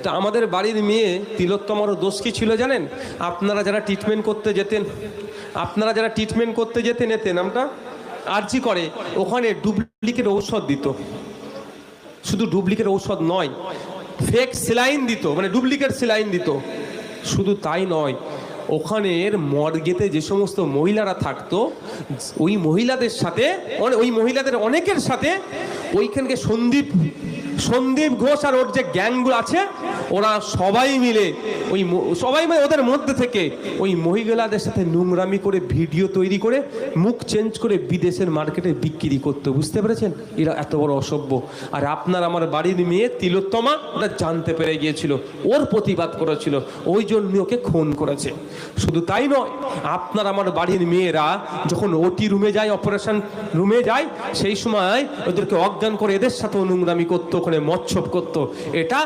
তা আমাদের বাড়ির মেয়ে তিলোত্তমারও দোষ কি ছিল জানেন? আপনারা যারা ট্রিটমেন্ট করতে যেতেন এতে নামটা আরজি করে, ওখানে ডুপ্লিকেট ঔষধ দিত। শুধু ডুপ্লিকেট ঔষধ নয়, ফেক সেলাইন দিত, মানে ডুপ্লিকেট সেলাইন দিত। শুধু তাই নয়, ওখানের মর্গেতে যে সমস্ত মহিলারা থাকতো, ওই মহিলাদের সাথে, ওই মহিলাদের অনেকের সাথে ওইখানকে সন্দীপ ঘোষ আর ওর যে গ্যাংগুলো আছে, ওরা সবাই মিলে ওদের মধ্যে থেকে ওই মহিলাদের সাথে নোংরামি করে ভিডিও তৈরি করে মুখ চেঞ্জ করে বিদেশের মার্কেটে বিক্রি করতে। বুঝতে পেরেছেন? এরা এত বড় অসভ্য। আর আপনার আমার বাড়ির মেয়ে তিলোত্তমা ওটা জানতে পেরে গিয়েছিল, ওর প্রতিবাদ করেছিল, ওই জন্য ওকে খুন করেছে। শুধু তাই নয়, আপনার আমার বাড়ির মেয়েরা যখন ওটি রুমে যায়, অপারেশন রুমে যায়, সেই সময় ওদেরকে অজ্ঞান করে এদের সাথে নোংরামি করতো, ওখানে মচ্ছব করতো। এটা